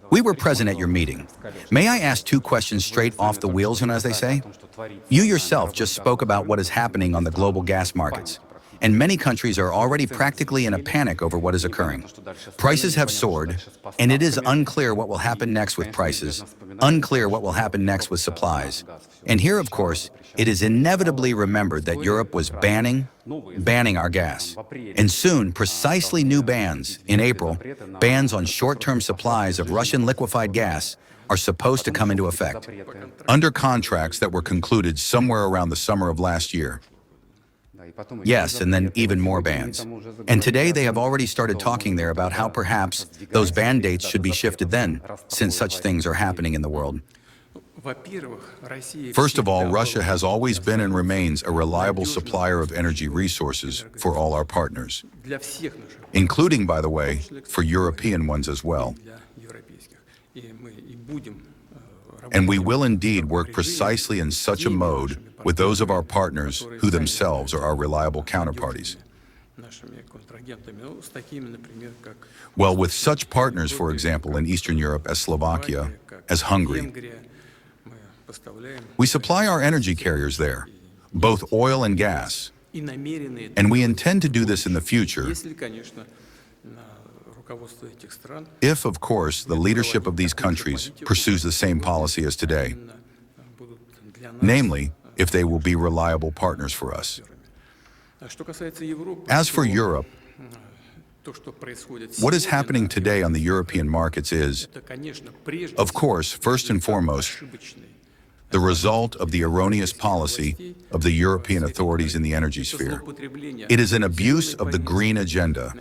We were present at your meeting. May I ask two questions straight off the wheels, and as they say? You yourself just spoke about what is happening on the global gas markets, and many countries are already practically in a panic over what is occurring. Prices have soared, and it is unclear what will happen next with prices, unclear what will happen next with supplies. And here, of course, it is inevitably remembered that Europe was banning our gas. And soon, precisely new bans, in April, bans on short-term supplies of Russian liquefied gas are supposed to come into effect, under contracts that were concluded somewhere around the summer of last year. Yes, and then even more bans. And today they have already started talking there about how perhaps those ban dates should be shifted then, since such things are happening in the world. First of all, Russia has always been and remains a reliable supplier of energy resources for all our partners, including, by the way, for European ones as well. And we will indeed work precisely in such a mode with those of our partners who themselves are our reliable counterparties. Well, with such partners, for example, in Eastern Europe as Slovakia, as Hungary, we supply our energy carriers there, both oil and gas, and we intend to do this in the future if, of course, the leadership of these countries pursues the same policy as today, namely, if they will be reliable partners for us. As for Europe, what is happening today on the European markets is, of course, first and foremost, the result of the erroneous policy of the European authorities in the energy sphere. It is an abuse of the green agenda.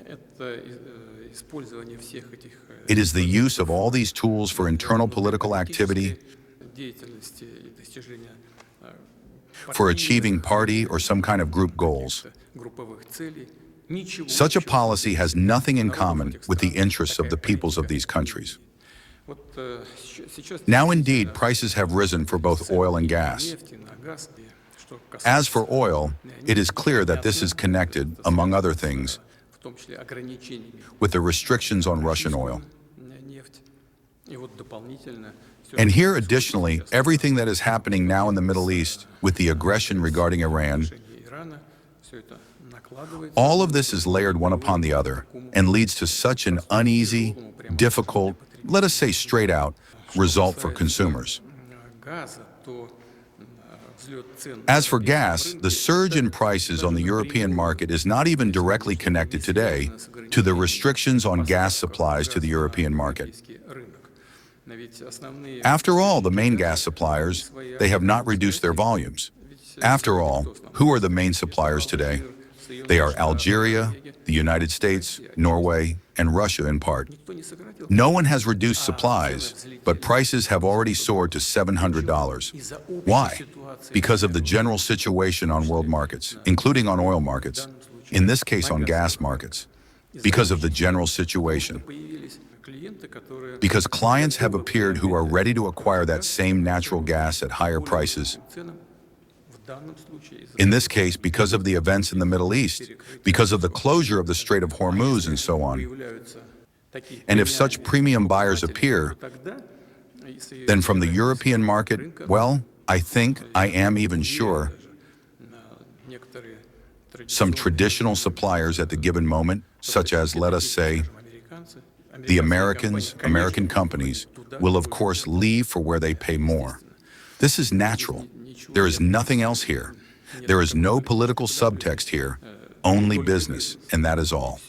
It is the use of all these tools for internal political activity, for achieving party or some kind of group goals. Such a policy has nothing in common with the interests of the peoples of these countries. Now indeed, prices have risen for both oil and gas. As for oil, it is clear that this is connected, among other things, with the restrictions on Russian oil. And here, additionally, everything that is happening now in the Middle East with the aggression regarding Iran, all of this is layered one upon the other and leads to such an uneasy, difficult, let us say straight out, result for consumers. As for gas, the surge in prices on the European market is not even directly connected today to the restrictions on gas supplies to the European market. After all, the main gas suppliers, they have not reduced their volumes. After all, who are the main suppliers today? They are Algeria, the United States, Norway, and Russia in part. No one has reduced supplies, but prices have already soared to $700. Why? Because of the general situation on world markets, including on oil markets, in this case on gas markets, because of the general situation. Because clients have appeared who are ready to acquire that same natural gas at higher prices. In this case, because of the events in the Middle East, because of the closure of the Strait of Hormuz and so on. And if such premium buyers appear, then from the European market, well, I am even sure, some traditional suppliers at the given moment, such as, let us say, the American companies, will of course leave for where they pay more. This is natural. There is nothing else here. There is no political subtext here, only business, and that is all.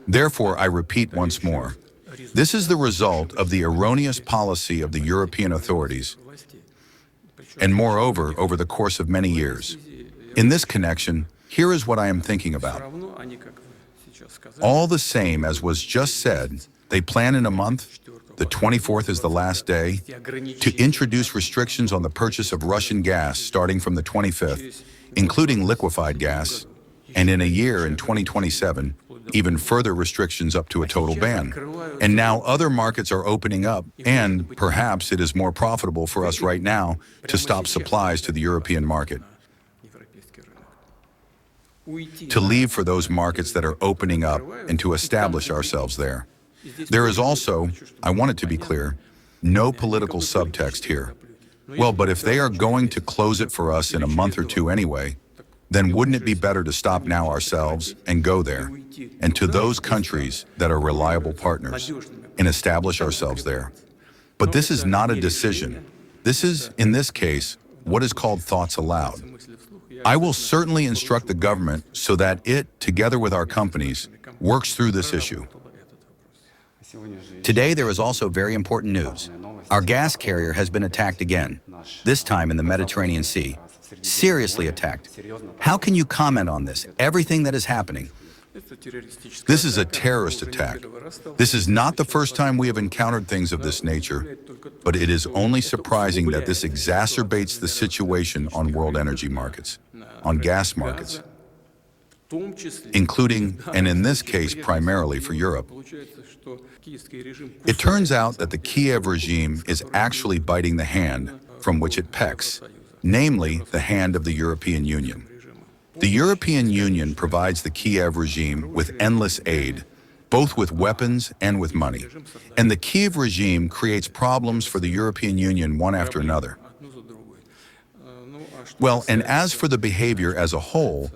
Therefore, I repeat once more, this is the result of the erroneous policy of the European authorities, and moreover, over the course of many years. In this connection, here is what I am thinking about. All the same as was just said, they plan in a month, the 24th is the last day, to introduce restrictions on the purchase of Russian gas starting from the 25th, including liquefied gas, and in a year, in 2027, even further restrictions up to a total ban. And now other markets are opening up, and perhaps it is more profitable for us right now to stop supplies to the European market, to leave for those markets that are opening up and to establish ourselves there. There is also, I want it to be clear, no political subtext here. Well, but if they are going to close it for us in a month or two anyway, then wouldn't it be better to stop now ourselves and go there, and to those countries that are reliable partners, and establish ourselves there? But this is not a decision. This is, in this case, what is called thoughts aloud. I will certainly instruct the government so that it, together with our companies, works through this issue. Today, there is also very important news. Our gas carrier has been attacked again, this time in the Mediterranean Sea. Seriously attacked. How can you comment on this, everything that is happening? This is a terrorist attack. This is not the first time we have encountered things of this nature, but it is only surprising that this exacerbates the situation on world energy markets, on gas markets, including, and in this case, primarily for Europe. It turns out that the Kiev regime is actually biting the hand from which it pecks, namely the hand of the European Union. The European Union provides the Kiev regime with endless aid, both with weapons and with money. And the Kiev regime creates problems for the European Union one after another. Well, and as for the behavior as a whole,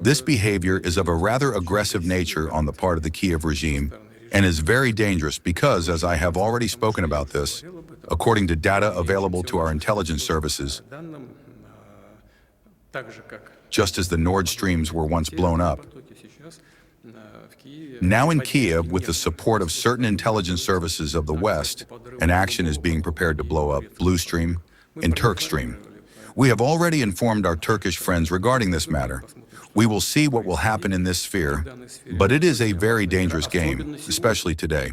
this behavior is of a rather aggressive nature on the part of the Kiev regime and is very dangerous because, as I have already spoken about this, according to data available to our intelligence services, just as the Nord Streams were once blown up, now in Kiev, with the support of certain intelligence services of the West, an action is being prepared to blow up Blue Stream and Turk Stream. We have already informed our Turkish friends regarding this matter. We will see what will happen in this sphere, but it is a very dangerous game, especially today.